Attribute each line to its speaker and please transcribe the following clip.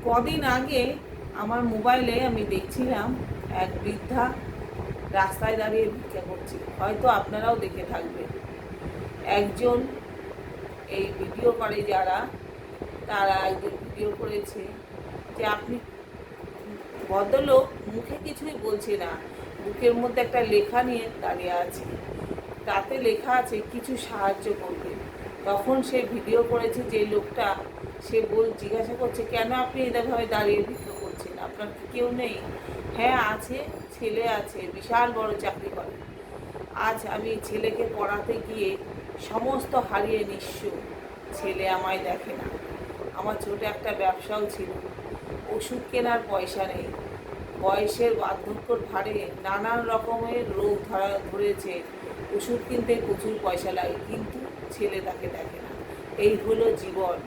Speaker 1: কদিন আগে আমার মোবাইলে আমি দেখছিলাম এক বৃদ্ধা রাস্তায় দাঁড়িয়ে ভিক্ষা করছে, হয়তো আপনারাও দেখে থাকবেন। একজন এই ভিডিও করে যারা, তারা একজন ভিডিও করেছে যে আপনি ভদ্রলোক মুখে কিছুই বলছে না, বুকের মধ্যে একটা লেখা নিয়ে দাঁড়িয়ে আছে, তাতে লেখা আছে কিছু সাহায্য করবে। তখন সে ভিডিও করেছে যে লোকটা, সে জিজ্ঞাসা করছে কেন আপনি এভাবে দাঁড়িয়ে ভিডিও করছেন, আপনার কি কেউ নেই? হ্যাঁ আছে, ছেলে আছে, বিশাল বড় চাকরি করে। আজ আমি ছেলেকে পড়াতে গিয়ে সমস্ত হারিয়ে নিঃস্ব, ছেলে আমায় দেখে না। আমার ছোট একটা ব্যবসাও ছিল, ওষুধ কেনার পয়সা নেই, বয়সের বার্ধক্যর ভারে নানান রকমের রোগ ধরেছে, ওষুধ কিনতে প্রচুর পয়সা লাগে, কিন্তু ছেলে তাকে দেখে না। এই হলো জীবন।